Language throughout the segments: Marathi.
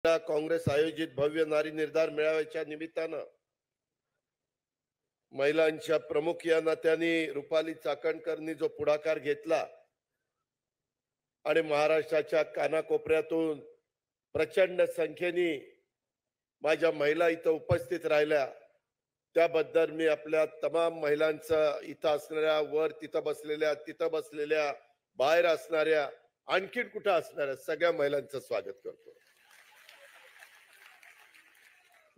काँग्रेस आयोजित भव्य नारी निर्धार मेळाव्याच्या निमित्तानं महिलांच्या प्रमुख या नात्याने रुपाली चाकणकरनी जो पुढाकार घेतला आणि महाराष्ट्राच्या कानाकोपऱ्यातून प्रचंड संख्येने माझ्या महिला इथं उपस्थित राहिल्या, त्याबद्दल मी आपल्या तमाम महिलांचं इथं असणाऱ्या, वर तिथं बसलेल्या, बाहेर असणाऱ्या, आणखीन कुठं असणाऱ्या सगळ्या महिलांचं स्वागत करतो.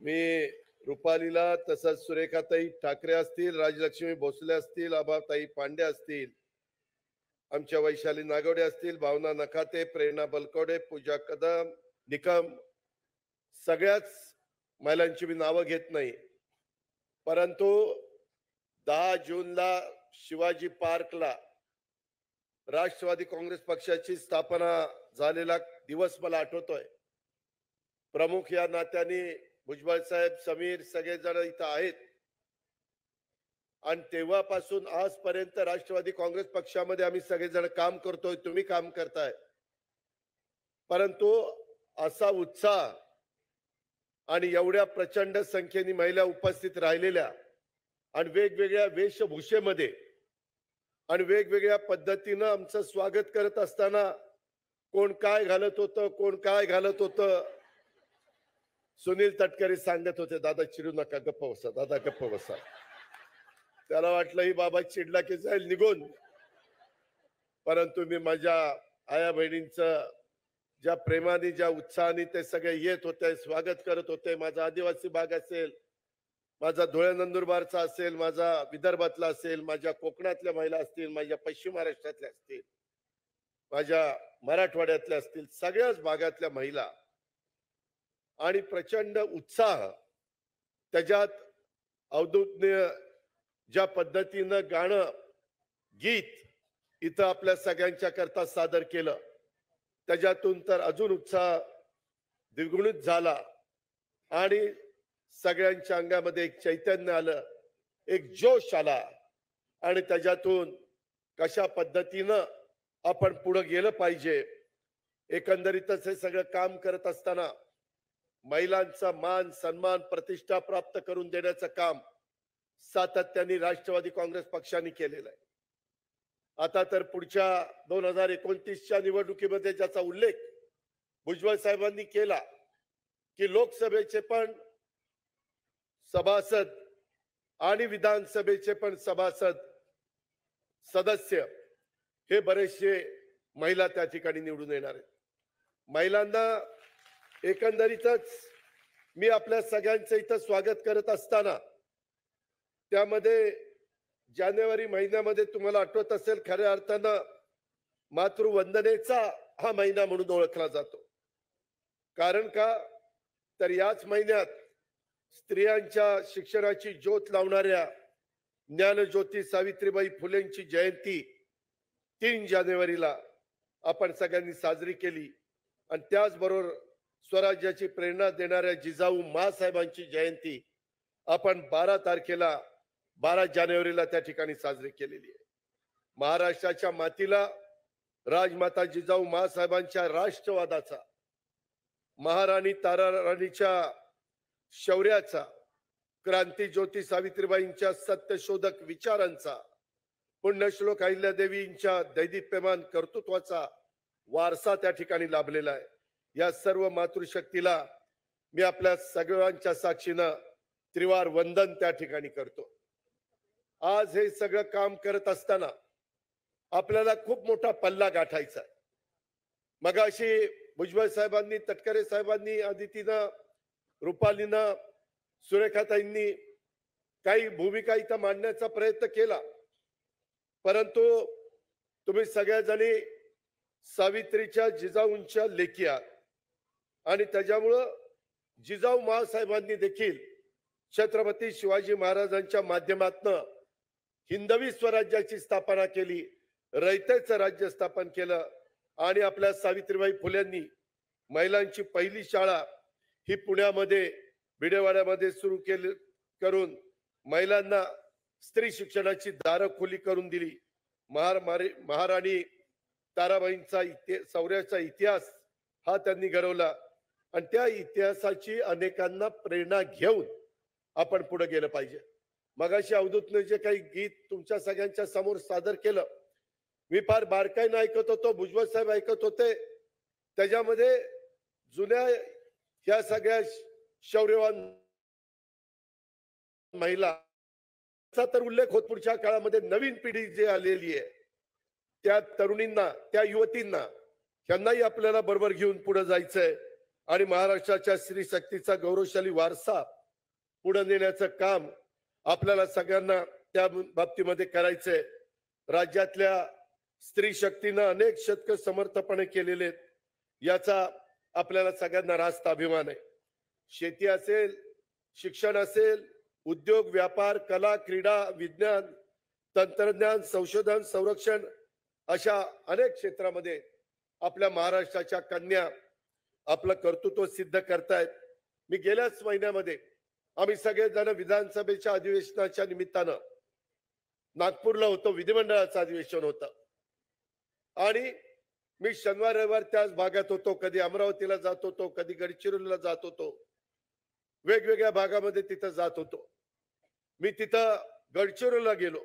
मी रुपालीला, तसंच सुरेखाताई ठाकरे असतील, राजलक्ष्मी भोसले असतील, आभाताई पांडे असतील, आमच्या वैशाली नागवडे असतील, भावना नखाते, प्रेरणा बलकवडे, पूजा कदम, निकम, सगळ्याच महिलांची मी नावं घेत नाही, परंतु 10 जूनला शिवाजी पार्कला राष्ट्रवादी काँग्रेस पक्षाची स्थापना झालेला दिवस मला आठवतोय. प्रमुख या नात्याने भुजबळ साहेब, समीर सगळेजण इथं आहेत आणि तेव्हापासून आजपर्यंत राष्ट्रवादी काँग्रेस पक्षामध्ये आम्ही सगळेजण काम करतोय, तुम्ही काम करताय. परंतु असा उत्साह आणि एवढ्या प्रचंड संख्येने महिला उपस्थित राहिलेल्या आणि वेगवेगळ्या वेशभूषेमध्ये आणि वेगवेगळ्या पद्धतीनं आमचं स्वागत करत असताना कोण काय घालत होतं, सुनील तटकरे सांगत होते, दादा चिडू नका, गप्प बसा दादा, गप्प बसा. त्याला वाटलं ही बाबा चिडला की जाईल निघून, परंतु मी माझ्या आया बहिणींचं ज्या प्रेमाने, ज्या उत्साहाने ते सगळे येत होते, स्वागत करत होते. माझा आदिवासी भाग असेल, माझा धुळे नंदुरबारचा असेल, माझा विदर्भातला असेल, माझ्या कोकणातल्या महिला असतील, माझ्या पश्चिम महाराष्ट्रातल्या असतील, माझ्या मराठवाड्यातल्या असतील, सगळ्याच भागातल्या महिला आणि प्रचंड उत्साह, त्याच्यात अवधूतनीय ज्या पद्धतीनं गाणं गीत इथं आपल्या सगळ्यांच्या करता सादर केलं, त्याच्यातून तर अजून उत्साह द्विगुणित झाला आणि सगळ्यांच्या अंगामध्ये एक चैतन्य आलं, एक जोश आला आणि त्याच्यातून कशा पद्धतीनं आपण पुढे गेलं पाहिजे. एकंदरीतच हे सगळं काम करत असताना महिलांचा मान सन्मान प्रतिष्ठा प्राप्त करून देण्याचं काम सातत्याने राष्ट्रवादी काँग्रेस पक्षाने केलेलं आहे. आता तर पुढच्या 2029च्या निवडणुकीमध्ये ज्याचा उल्लेख भुजबळ साहेबांनी केला की लोकसभेचे पण सभासद आणि विधानसभेचे पण सदस्य हे बरेचसे महिला त्या ठिकाणी निवडून येणार आहेत. महिलांना एकंदरीतच मी आपल्या सगळ्यांचं इथं स्वागत करत असताना, त्यामध्ये जानेवारी महिन्यामध्ये तुम्हाला आठवत असेल, खऱ्या अर्थानं मातृवंदनेचा हा महिना म्हणून ओळखला जातो. कारण का तर याच महिन्यात स्त्रियांच्या शिक्षणाची ज्योत लावणाऱ्या ज्ञानज्योती सावित्रीबाई फुलेंची जयंती 3 जानेवारीला आपण सगळ्यांनी साजरी केली आणि त्याचबरोबर स्वराज्याची प्रेरणा देणाऱ्या जिजाऊ माँसाहेबांची जयंती आपण 12 जानेवारीला त्या ठिकाणी साजरी केलेली आहे. महाराष्ट्राच्या मातीला राजमाता जिजाऊ माँसाहेबांच्या राष्ट्रवादाचा, महाराणी ताराराणीच्या शौर्याचा, क्रांती ज्योती सावित्रीबाईंच्या सत्यशोधक विचारांचा, पुण्यश्लोक अहिल्यादेवींच्या दैदिप्यमान कर्तृत्वाचा वारसा त्या ठिकाणी लाभलेला आहे. या सर्व मातृशक्तीला मी आपल्या सगळ्यांच्या साक्षीनं त्रिवार वंदन त्या ठिकाणी करतो. आज हे सगळं काम करत असताना आपल्याला खूप मोठा पल्ला गाठायचा आहे. मगाशी भुजबळ साहेबांनी, तटकरे साहेबांनी, आदितीनं, रुपालीनं, सुरेखाताईंनी काही भूमिका इथं मांडण्याचा प्रयत्न केला, परंतु तुम्ही सगळ्याजणी सावित्रीच्या, जिजाऊंच्या लेकी आहात आणि त्याच्यामुळं जिजाऊ माँसाहेबांनी देखील छत्रपती शिवाजी महाराजांच्या माध्यमातून हिंदवी स्वराज्याची स्थापना केली, रयतेचं राज्य स्थापन केलं आणि आपल्या सावित्रीबाई फुलेंनी महिलांची पहिली शाळा ही पुण्यामध्ये भिडेवाड्यामध्ये सुरू केली, करून महिलांना स्त्री शिक्षणाची दारं खुली करून दिली. महाराणी ताराबाईंचा शौर्याचा इतिहास हा त्यांनी घडवला आणि त्या इतिहासाची अनेकांना प्रेरणा घेऊन आपण पुढे गेलं पाहिजे. मगाशी अवधूतने जे काही गीत तुमच्या सगळ्यांच्या समोर सादर केलं, मी फार बारकाईनं ऐकत होतो, भुजबळ साहेब ऐकत होते. त्याच्यामध्ये जुन्या ह्या सगळ्या शौर्यवान महिला तर उल्लेख होत. पुढच्या काळामध्ये नवीन पिढी जी आलेली आहे त्या तरुणींना, त्या युवतींना, त्यांनाही आपल्याला बरोबर घेऊन पुढे जायचंय आणि महाराष्ट्राच्या स्त्री शक्तीचा गौरवशाली वारसा पुढे नेण्याचं काम आपल्याला सगळ्यांना त्या बाबतीमध्ये करायचंय. राज्यातल्या स्त्री शक्तीनं अनेक शतक समर्थपणे केलेले आहेत, याचा आपल्याला सगळ्यांना रास्त अभिमान आहे. शेती असेल, शिक्षण असेल, उद्योग, व्यापार, कला, क्रीडा, विज्ञान, तंत्रज्ञान, संशोधन, संरक्षण अशा अनेक क्षेत्रामध्ये आपल्या महाराष्ट्राच्या कन्या आपलं कर्तृत्व सिद्ध करतायत. मी गेल्याच महिन्यामध्ये आम्ही सगळेजण विधानसभेच्या अधिवेशनाच्या निमित्तानं नागपूरला होतो. विधिमंडळाचं अधिवेशन होतं आणि मी शनिवार रविवार त्याच भागात होतो. कधी अमरावतीला जात होतो, कधी गडचिरोलीला जात होतो, वेगवेगळ्या भागामध्ये तिथं जात होतो. मी तिथं गडचिरोलीला गेलो.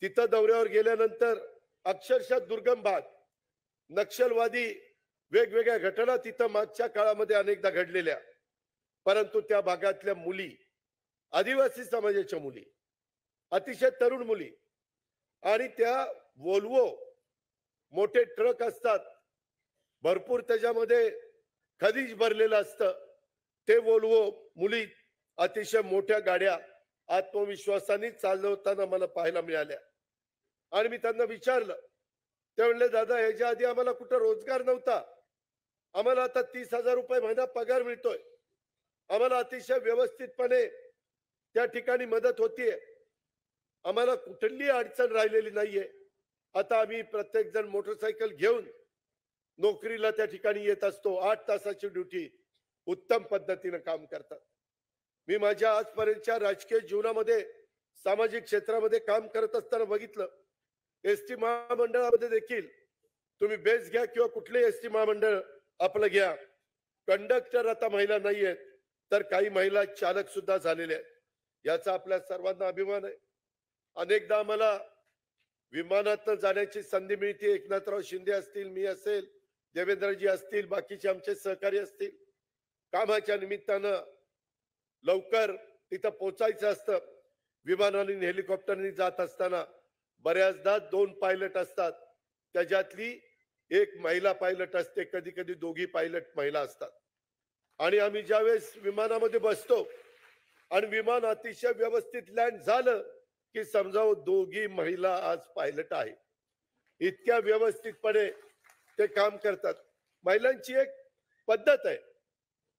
तिथं दौऱ्यावर गेल्यानंतर अक्षरशः दुर्गम भाग, नक्षलवादी वेगवेगळ्या घटना तिथं मागच्या काळामध्ये अनेकदा घडलेल्या, परंतु त्या भागातल्या मुली, आदिवासी समाजाच्या मुली, अतिशय तरुण मुली, आणि त्या वोल्वो मोठे ट्रक असतात, भरपूर त्याच्यामध्ये खनिज भरलेलं असतं, ते वोल्वो मुली अतिशय मोठ्या गाड्या आत्मविश्वासाने चालवताना मला पाहायला मिळाल्या. आणि मी त्यांना विचारलं, ते म्हणले, दादा ह्याच्या आधी आम्हाला कुठं रोजगार नव्हता, आम्हाला आता 30,000 रुपये महिना पगार मिळतोय, आम्हाला अतिशय व्यवस्थितपणे त्या ठिकाणी मदत होतीये, आम्हाला कुठली अडचण राहिलेली नाहीये. आता आम्ही प्रत्येक जण मोटरसायकल घेऊन नोकरीला त्या ठिकाणी येत असतो. 8 तासाची ड्युटी उत्तम पद्धतीने काम करतात. मी माझ्या आजपर्यंतच्या राजकीय जीवनामध्ये, सामाजिक क्षेत्रामध्ये काम करत असताना बघितलं, एसटी महामंडळामध्ये देखील तुम्ही बेस घ्या किंवा कुठले एसटी महामंडळ आपलं घ्या, कंडक्टर आता महिला नाहीयेत, तर काही महिला चालक सुद्धा झालेले आहेत. याचा आपल्या सर्वांना अभिमान आहे. अनेकदा आम्हाला विमानात जाण्याची संधी मिळते. एकनाथराव शिंदे असतील, मी असेल, देवेंद्रजी असतील, बाकीचे आमचे सहकारी असतील, कामाच्या निमित्तानं लवकर तिथं पोचायचं असतं. विमानाने हेलिकॉप्टरने जात असताना बऱ्याचदा 2 पायलट असतात, त्याच्यातली एक महिला पायलट असते, कधी कधी 2 पायलट महिला असतात. आणि आम्ही ज्यावेळेस विमानामध्ये बसतो आणि विमान अतिशय व्यवस्थित लँड झालं की समजावं 2 महिला आज पायलट आहे. इतक्या व्यवस्थितपणे ते काम करतात. महिलांची एक पद्धत आहे,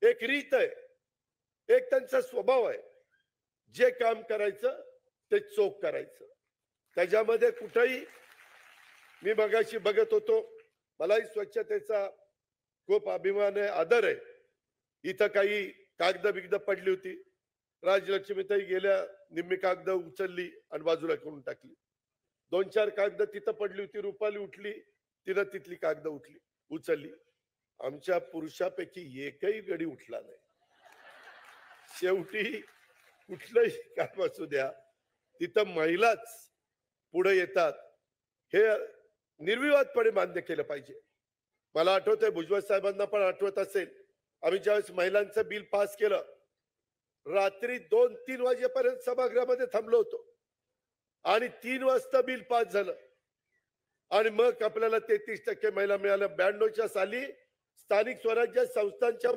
एक रीत आहे, एक त्यांचा स्वभाव आहे. जे काम करायचं ते चोख करायचं, त्याच्यामध्ये कुठेही. मी मगाशी बघत होतो, मलाही स्वच्छतेचा खूप अभिमान आहे, आदर आहे. इथं काही कागद बिगद पडली होती, राजलक्ष्मीताई गेल्या, निम्मी कागद उचलली आणि बाजूला करून टाकली. 2-4 कागद तिथं पडली होती, रुपाली उठली, तिनं तिथली कागद उचलली. आमच्या पुरुषापैकी एकही गडी उठला नाही. शेवटी कुठलंही काम असू द्या, तिथं महिलाच पुढे येतात, हे निर्विवादपणे मान्य केलं पाहिजे. मला आठवतंय, भुजबळ साहेबांना पण आठवत असेल, आम्ही ज्यावेळेस महिलांचं बिल पास केलं, रात्री 2-3 वाजेपर्यंत सभागृहामध्ये थांबलो होतो आणि 3 वाजता बिल पास झालं. आणि मग आपल्याला 33% महिला मिळाल्या. 92च्या साली स्थानिक स्वराज्य संस्थांच्या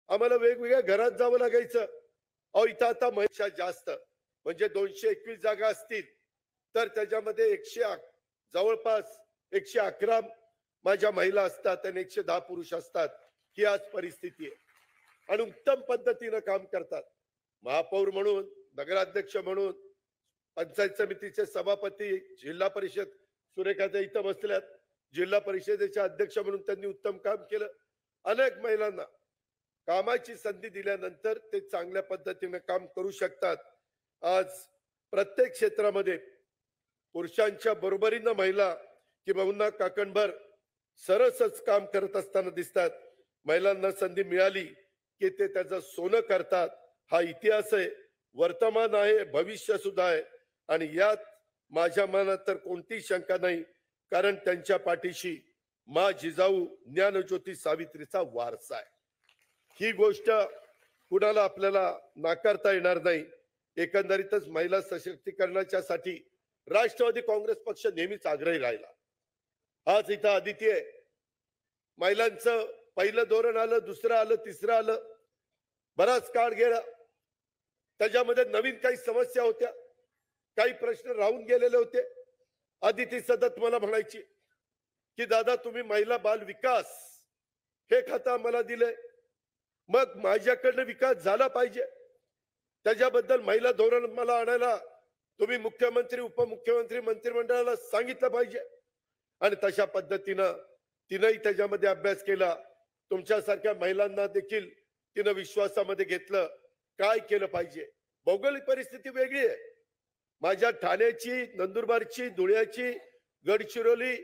आम्हाला वेगवेगळ्या घरात जावं लागायचं. अहो, इथं आता महिला जास्त, म्हणजे 221 जागा असतील तर त्याच्यामध्ये जवळपास 111 माझ्या महिला असतात आणि 110 पुरुष असतात. ही आज परिस्थिती आहे आणि उत्तम पद्धतीनं काम करतात. महापौर म्हणून, नगराध्यक्ष म्हणून, पंचायत समितीचे सभापती, जिल्हा परिषद, सुरेखाच्या इथं बसल्यात, जिल्हा परिषदेचे अध्यक्ष म्हणून त्यांनी उत्तम काम केलं. अनेक महिलांना कामाची संधी दिल्यानंतर ते चांगल्या पद्धतीने काम करू शकतात. आज प्रत्येक क्षेत्रामध्ये पुरुषांच्या बरोबरीनं महिला किंबहुना काकणभर सरसच काम करत असताना दिसतात. महिलांना संधी मिळाली की ते त्याचं सोनं करतात. हा इतिहास आहे, वर्तमान आहे, भविष्य सुद्धा आहे. आणि यात माझ्या मनात तर कोणतीही शंका नाही, कारण त्यांच्या पाठीशी मा जिजाऊ ज्ञानज्योती सावित्रीचा वारसा आहे. ही गोष्ट कुणाला आपल्याला नाकारता येणार नाही. एकंदरीतच महिला सशक्तीकरणाच्या साठी राष्ट्रवादी काँग्रेस पक्ष नेहमीच आग्रही राहिला. आज इथं आदिती आहे, महिलांचं पहिलं धोरण आलं, दुसरं आलं, तिसरं आलं, बराच काळ गेला. त्याच्यामध्ये नवीन काही समस्या होत्या, काही प्रश्न राहून गेलेले होते. आदिती सतत मला म्हणायची की दादा तुम्ही महिला बाल विकास हे खातं मला दिलंय, मग माझ्याकडनं विकास झाला पाहिजे, त्याच्याबद्दल महिला धोरण मला आणायला तुम्ही मुख्यमंत्री, उपमुख्यमंत्री, मंत्रिमंडळाला सांगितलं पाहिजे. आणि तशा पद्धतीनं तिनंही त्याच्यामध्ये अभ्यास केला. तुमच्यासारख्या महिलांना देखील तिनं विश्वासामध्ये घेतलं. काय केलं पाहिजे, भौगोलिक परिस्थिती वेगळी आहे. माझ्या ठाण्याची, नंदुरबारची, धुळ्याची, गडचिरोली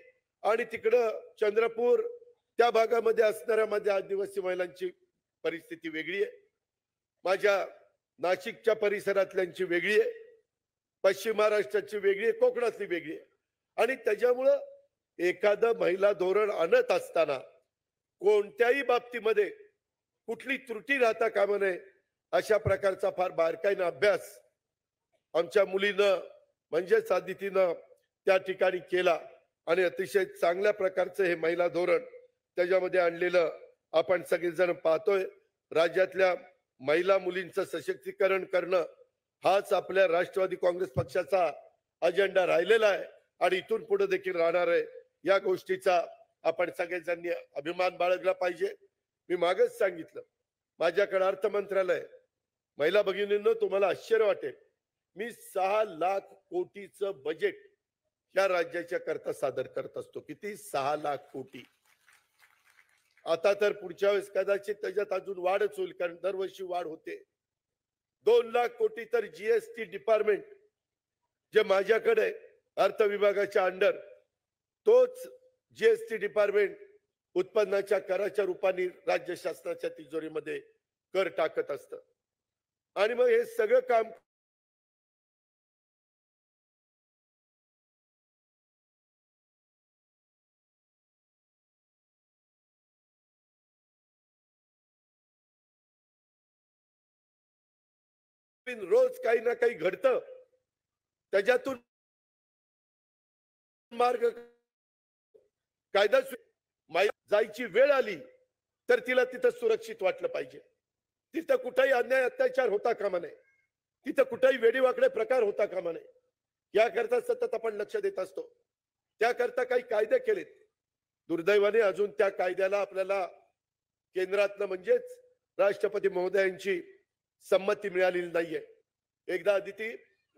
आणि तिकडं चंद्रपूर त्या भागामध्ये असणाऱ्या माझ्या आदिवासी महिलांची परिस्थिती वेगळी आहे. माझ्या नाशिकच्या परिसरातल्यांची वेगळी आहे, पश्चिम महाराष्ट्राची वेगळी आहे, कोकणातली वेगळी आहे. आणि त्याच्यामुळं एखादं महिला धोरण आणत असताना कोणत्याही बाबतीमध्ये कुठली त्रुटी राहता कामा नये, अशा प्रकारचा फार बारकाईनं अभ्यास आमच्या मुलीनं म्हणजेच आदितीनं त्या ठिकाणी केला. आणि अतिशय चांगल्या प्रकारचं हे महिला धोरण त्याच्यामध्ये आणलेलं आपण सगळेजण पाहतोय. राज्यातल्या महिला मुलींचं सशक्तीकरण करणं हाच आपल्या राष्ट्रवादी काँग्रेस पक्षाचा अजेंडा राहिलेला आहे आणि इथून पुढे देखील राहणार आहे. या गोष्टीचा आपण सगळेजणांनी अभिमान बाळगला पाहिजे. मी मागच सांगितलं, माझ्याकडे अर्थ मंत्रालय. महिला भगिनींनो, तुम्हाला आश्चर्य वाटेल, मी 6 लाख कोटीचं बजेट या राज्याच्या करता सादर करत असतो. किती? 6 लाख कोटी. आता तर पुढच्या वेळेस कदाचित त्याच्यात अजून वाढच होईल, कारण दरवर्षी वाढ होते. 2 लाख कोटी तर जीएसटी डिपार्टमेंट जे माझ्याकडे अर्थ विभागाच्या अंडर, तोच जीएसटी डिपार्टमेंट उत्पन्नाच्या कराच्या रूपाने राज्य शासनाच्या तिजोरीमध्ये कर टाकत असतं. आणि मग हे सगळं काम रोज काही ना काही घडतं, त्याच्यातून मार्ग कायदा जायची वेळ आली तर तिला तिथं सुरक्षित वाटलं पाहिजे. तिथं कुठेही अन्याय अत्याचार होता कामा नये, तिथं कुठेही वेडीवाकडे प्रकार होता कामा नये, याकरता सतत आपण लक्ष देत असतो. त्याकरता काही कायदे केलेत. दुर्दैवाने अजून त्या कायद्याला आपल्याला केंद्रातनं म्हणजेच राष्ट्रपती महोदयांची संमती मिळालेली नाहीये. एकदा आदिती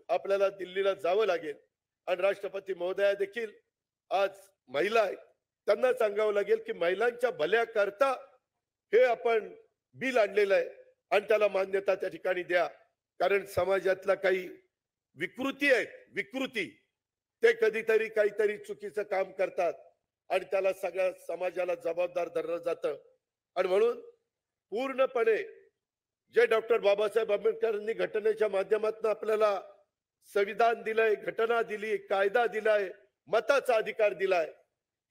आपल्याला दिल्लीला जावं लागेल आणि राष्ट्रपती महोदया देखील आज महिला आहेत, त्यांना सांगावं लागेल की महिलांच्या भल्याकरता हे आपण बिल आणलेलं आहे आणि त्याला मान्यता त्या ठिकाणी द्या. कारण समाजातला काही विकृती आहेत, विकृती, ते कधीतरी काहीतरी चुकीचं काम करतात आणि त्याला सगळ्या समाजाला जबाबदार धरलं जातं. आणि म्हणून पूर्णपणे जे डॉक्टर बाबासाहेब आंबेडकरांनी घटनेच्या माध्यमातून आपल्याला संविधान दिलंय, घटना दिली, कायदा दिलाय, मताचा अधिकार दिलाय,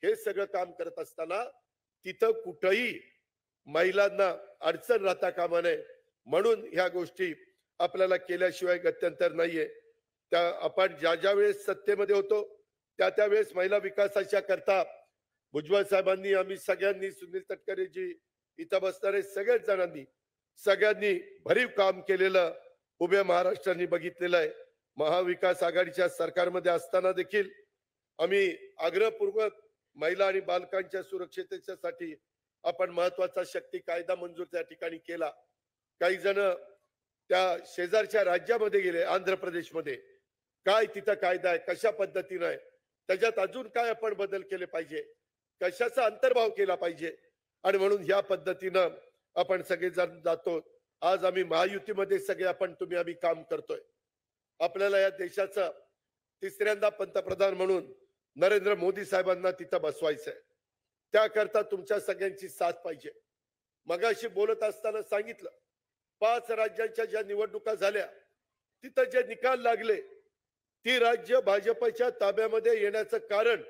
हे सगळं काम करत असताना तिथं कुठेही महिलांना अडचण राहता कामा नये. म्हणून ह्या गोष्टी आपल्याला केल्याशिवाय गत्यंतर नाहीये. त्या आपण ज्या वेळेस सत्तेमध्ये होतो त्या वेळेस महिला विकासाच्या करता भुजबळ साहेबांनी, आम्ही सगळ्यांनी, सुनील तटकरेजी, इथं बसणारे सगळ्याच जणांनी, सगळ्यांनी भरीव काम केलेलं उभ्या महाराष्ट्राने बघितलेलं आहे. महाविकास आघाडीच्या सरकारमध्ये असताना देखील आम्ही आग्रहपूर्वक महिला आणि बालकांच्या सुरक्षिततेसाठी आपण महत्वाचा शक्ती कायदा मंजूर त्या ठिकाणी केला. काही जण त्या शेजारच्या राज्यामध्ये गेले, आंध्र प्रदेशमध्ये, काय तिथं कायदा आहे, कशा पद्धतीनं आहे, त्याच्यात अजून काय आपण बदल केले पाहिजे, कशाचा अंतर्भाव केला पाहिजे. आणि म्हणून या पद्धतीनं आपण सगळेजण जातो. आज आम्ही महायुतीमध्ये सगळे आम्ही काम करतोय. आपल्याला या देशाचं तिसऱ्यांदा पंतप्रधान म्हणून नरेंद्र मोदी साहेबांना तिथं बसवायचंय. त्याकरता तुमच्या सगळ्यांची साथ पाहिजे. मगाशी बोलत असताना सांगितलं 5 राज्यांच्या ज्या निवडणुका झाल्या तिथं जे निकाल लागले ती राज्य भाजपच्या ताब्यामध्ये येण्याचं कारण,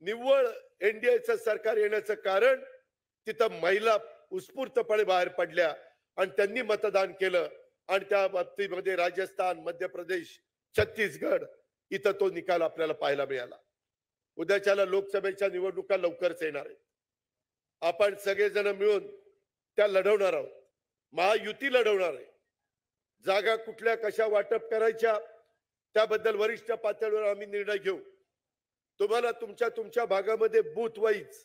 निव्वळ एनडीएचं सरकार येण्याचं कारण तिथं महिला उत्स्फूर्तपणे बाहेर पडल्या आणि त्यांनी मतदान केलं आणि त्या बाबतीमध्ये राजस्थान, मध्य प्रदेश, छत्तीसगड इथं तो निकाल आपल्याला पाहायला मिळाला. उद्याच्याला लोकसभेच्या निवडणुका लवकरच येणार आहेत. आपण सगळेजण मिळून त्या लढवणार आहोत. महायुती लढवणार आहे. जागा कुठल्या कशा वाटप करायच्या त्याबद्दल वरिष्ठ पातळीवर आम्ही निर्णय घेऊ. तुम्हाला तुमच्या भागामध्ये बूथ वाईज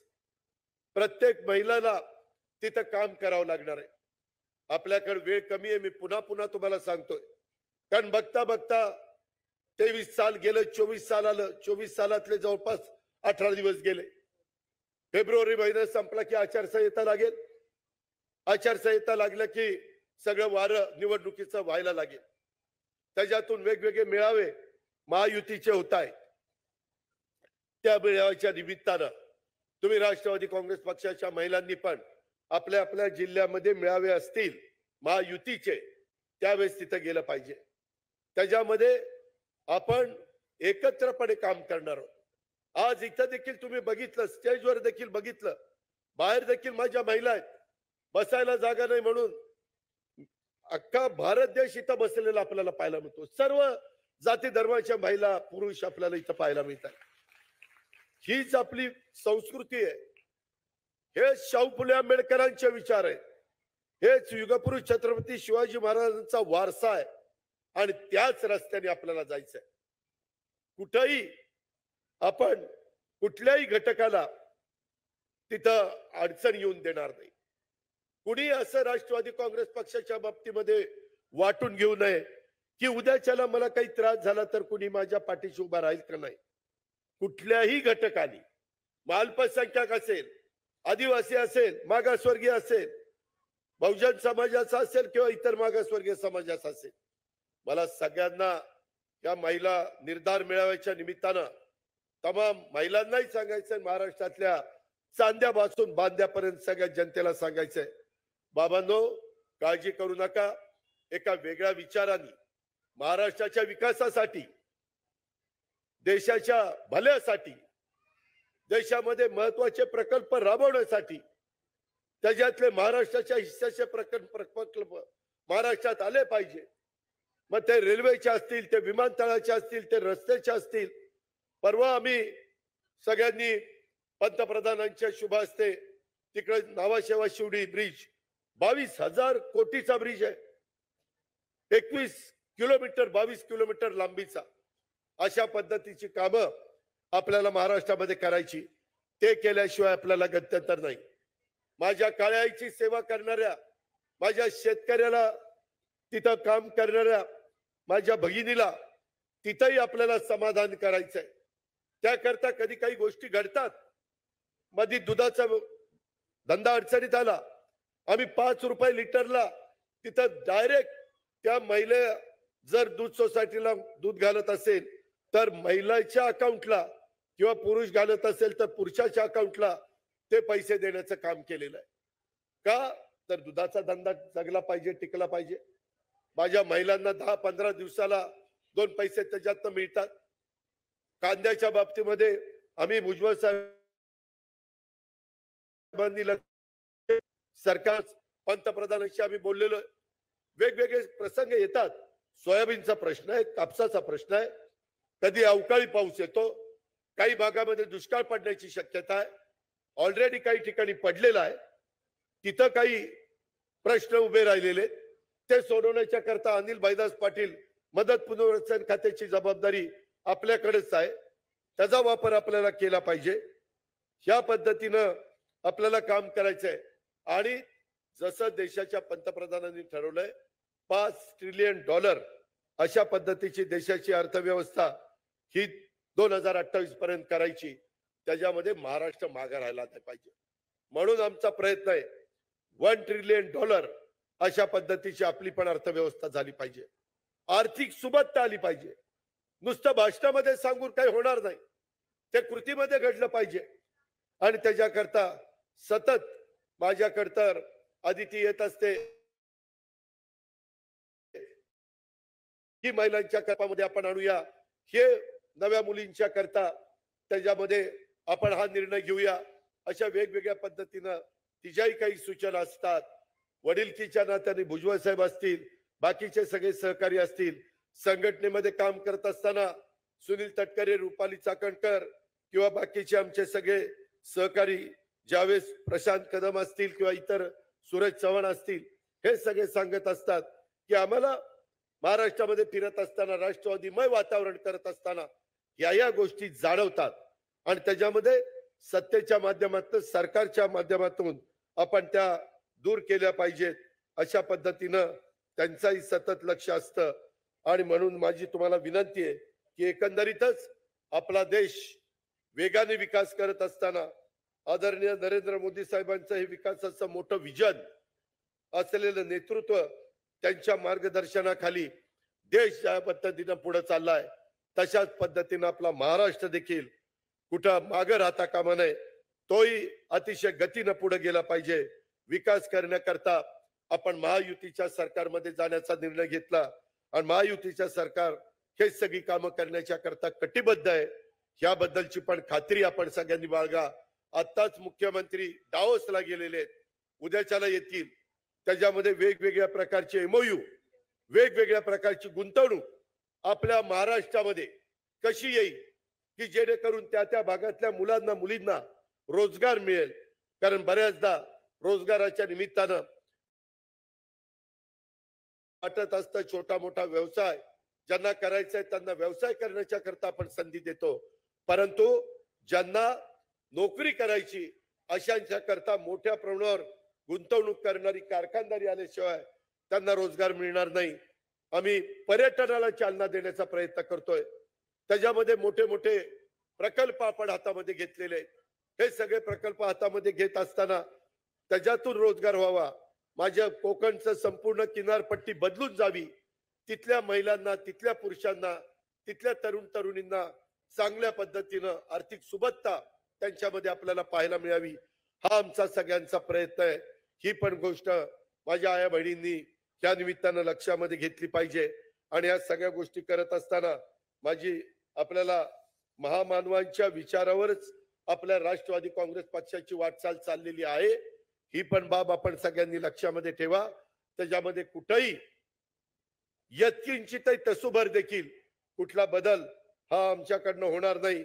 प्रत्येक महिलाला तिथं काम करावं लागणार आहे. आपल्याकडे वेळ कमी आहे. मी पुन्हा तुम्हाला सांगतोय, कारण बघता बघता 23 साल गेलं, 24 साल आलं. 24 सालातले जवळपास 18 दिवस गेले. फेब्रुवारी महिना संपला की आचारसंहिता लागेल. आचारसंहिता लागलं की सगळं वारं निवडणुकीचं व्हायला लागेल. त्याच्यातून वेगवेगळे मेळावे महायुतीचे होत आहेत. त्या मेळाव्याच्या निमित्तानं तुम्ही राष्ट्रवादी काँग्रेस पक्षाच्या महिलांनी पण आपल्या आपल्या जिल्ह्यामध्ये मेळावे असतील महायुतीचे, त्यावेळेस तिथे गेलं पाहिजे. त्याच्यामध्ये आपण एकत्रपणे काम करणार आहोत. आज इथं देखील तुम्ही बघितलं, स्टेजवर देखील बघितलं, बाहेर देखील माझ्या महिला आहेत. बसायला जागा नाही म्हणून अख्खा भारत देश इथं बसलेला आपल्याला पाहायला मिळतो. सर्व जाती धर्माच्या महिला, पुरुष आपल्याला इथं पाहायला मिळतात. हीच आपली संस्कृती आहे. हे शाहू फुले आंबेडकरांचे विचार आहेत. हेच युगपुरुष छत्रपती शिवाजी महाराजांचा वारसा आहे आणि त्याच रस्त्याने आपल्याला जायचंय. कुठेही आपण कुठल्याही घटकाला तिथं अडचण येऊन देणार नाही. कुणी असं राष्ट्रवादी काँग्रेस पक्षाच्या बाबतीमध्ये वाटून घेऊ नये की उद्याच्याला मला काही त्रास झाला तर कुणी माझ्या पाठीशी उभा राहील का नाही. कुठल्याही घटकाने, अल्पसंख्याक असेल, आदिवासी असेल, मागासवर्गीय असेल, बहुजन समाजाचा असेल किंवा इतर मागासवर्गीय समाजाचा असेल, मला सगळ्यांना या महिला निर्धार मेळाव्याच्या निमित्तानं तमाम महिलांनाही सांगायचंय, महाराष्ट्रातल्या चांद्यापासून बांद्यापर्यंत सगळ्या जनतेला सांगायचंय, बाबांनो काळजी करू नका. एका वेगळ्या विचाराने महाराष्ट्राच्या विकासासाठी, देशाच्या भल्यासाठी, देशामध्ये महत्वाचे प्रकल्प राबवण्यासाठी, त्याच्यातले महाराष्ट्राच्या हिस्साचे प्रकल्प महाराष्ट्रात आले पाहिजे. मग ते रेल्वेचे असतील, ते विमानतळाचे असतील, ते रस्त्याचे असतील. परवा आम्ही सगळ्यांनी पंतप्रधानांच्या शुभ हस्ते तिकडे नावाशेवा शिवडी ब्रिज 22,000 कोटीचा ब्रिज आहे. 21 किलोमीटर 22 किलोमीटर लांबीचा. अशा पद्धतीची कामं आपल्याला महाराष्ट्रामध्ये करायची. ते केल्याशिवाय आपल्याला गत्यंतर नाही. माझ्या काळ्या आईची सेवा करणाऱ्या, माझ्या शेतकऱ्याला तिथं काम करणाऱ्या माझ्या भगिनीला तिथंही आपल्याला समाधान करायचंय. त्याकरता कधी काही गोष्टी घडतात. मध्ये दुधाचा धंदा अडचणीत आला. आम्ही 5 रुपये लिटरला तिथं डायरेक्ट त्या महिला जर दूध सोसायटीला दूध घालत असेल तर महिलाच्या अकाउंटला किंवा पुरुष घालत असेल तर पुरुषाच्या अकाउंटला ते पैसे देण्याचं काम केलेलं आहे. का तर दुधाचा धंदा जगला पाहिजे, टिकला पाहिजे. माझ्या महिलांना 10-15 दिवसाला 2 पैसे त्याच्यात मिळतात. कांद्याच्या बाबतीमध्ये आम्ही भुजबळ साहेबांनी सरकार पंतप्रधानांशी आम्ही बोललेलो. वेगवेगळे प्रसंग येतात. सोयाबीनचा प्रश्न आहे, कापसाचा प्रश्न आहे, कधी अवकाळी पाऊस येतो, काही भागामध्ये दुष्काळ पडण्याची शक्यता आहे. ऑलरेडी काही ठिकाणी पडलेला आहे. तिथं काही प्रश्न उभे राहिलेले ते सोडवण्याच्या करता अनिल भाईदास पाटील मदत पुनर्वसन खात्याची जबाबदारी आपल्याकडेच आहे. त्याचा वापर आपल्याला केला पाहिजे. या पद्धतीनं आपल्याला काम करायचंय. आणि जसं देशाच्या पंतप्रधानांनी ठरवलंय $5 ट्रिलियन अशा पद्धतीची देशाची अर्थव्यवस्था ही 2028 पर्यंत करायची. त्याच्यामध्ये महाराष्ट्र मागे राहिला नाही पाहिजे. म्हणून आमचा प्रयत्न आहे $1 ट्रिलियन अशा पद्धतीची आपली पण अर्थव्यवस्था झाली पाहिजे. आर्थिक सुबत्ता आली पाहिजे. नुसतं भाषणामध्ये सांगून काही होणार नाही, ते कृतीमध्ये घडलं पाहिजे. आणि त्याच्याकरता सतत माझ्याकडे तर आदिती येत असते की महिलांच्या कपामध्ये आपण आणूया, हे नव्या मुलींच्या करता त्याच्यामध्ये आपण हा निर्णय घेऊया. अशा वेगवेगळ्या पद्धतीनं तिच्याही काही सूचना असतात. वडिलकीच्या नात्याने भुजबळ साहेब असतील, बाकीचे सगळे सहकारी असतील, संघटनेमध्ये काम करत असताना सुनील तटकरे, रुपाली चाकणकर किंवा बाकीचे आमचे सगळे सहकारी ज्यावेळेस प्रशांत कदम असतील किंवा इतर सूरज चव्हाण असतील, हे सगळे सांगत असतात की आम्हाला महाराष्ट्रामध्ये फिरत असताना, राष्ट्रवादीमय वातावरण करत असताना या गोष्टी जाणवतात. आणि त्याच्यामध्ये सत्तेच्या माध्यमातून, सरकारच्या माध्यमातून आपण त्या दूर केल्या पाहिजेत. अशा पद्धतीनं त्यांचाही सतत लक्ष असतं. आणि म्हणून माझी तुम्हाला विनंती आहे की एकंदरीतच आपला देश वेगाने विकास करत असताना आदरणीय नरेंद्र मोदी साहेबांचं हे विकासाचं मोठं विजन असलेलं नेतृत्व, त्यांच्या मार्गदर्शनाखाली देश ज्या पद्धतीनं पुढे चाललाय, तशाच पद्धतीनं आपला महाराष्ट्र देखील कुठं मागे राहता कामा नये. तोही अतिशय गतीनं पुढे गेला पाहिजे. विकास करण्याकरता आपण महायुतीच्या सरकारमध्ये जाण्याचा निर्णय घेतला आणि महायुतीच्या सरकार हे सगळी कामं करण्याच्या करता कटिबद्ध आहे. याबद्दलची पण खात्री आपण सगळ्यांनी बाळगा. आताच मुख्यमंत्री दाओसला गेलेले आहेत, उद्याच्याला येतील. त्याच्यामध्ये वेगवेगळ्या प्रकारचे एमओयू, वेगवेगळ्या प्रकारची गुंतवणूक आपल्या महाराष्ट्रामध्ये कशी येईल की जेणेकरून त्या त्या भागातल्या मुलांना, मुलींना रोजगार मिळेल. कारण बऱ्याचदा रोजगाराच्या निमित्तानं वाटत असतं छोटा मोठा व्यवसाय ज्यांना करायचा आहे त्यांना व्यवसाय करण्याच्या करता आपण संधी देतो, परंतु ज्यांना नोकरी करायची अशांच्या करता मोठ्या प्रमाणावर गुंतवणूक करणारी कारखानदारी आल्याशिवाय त्यांना रोजगार मिळणार नाही. आम्ही पर्यटनाला चालना देण्याचा प्रयत्न करतोय. त्याच्यामध्ये मोठे मोठे प्रकल्प आपण हातामध्ये घेतलेले आहेत. हे सगळे प्रकल्प हातामध्ये घेत असताना त्याच्यातून रोजगार व्हावा. माझ्या कोकणचं संपूर्ण किनारपट्टी बदलून जावी. तिथल्या महिलांना, तिथल्या पुरुषांना, तिथल्या तरुण तरुणींना चांगल्या पद्धतीनं आर्थिक सुबत्ता त्यांच्यामध्ये आपल्याला पाहायला मिळावी, हा आमचा सगळ्यांचा प्रयत्न आहे. ही पण गोष्ट माझ्या आया बहिणींनी त्या निमित्तानं लक्षामध्ये घेतली पाहिजे. आणि या सगळ्या गोष्टी करत असताना माझी आपल्याला महामानवांच्या विचारावरच आपल्या राष्ट्रवादी काँग्रेस पक्षाची वाटचाल चाललेली आहे. ही पण बाब आपण सगळ्यांनी लक्षामध्ये ठेवा. त्याच्यामध्ये कुठेही यत्किंचितही तसूभर देखील कुठला बदल हा आमच्याकडनं होणार नाही.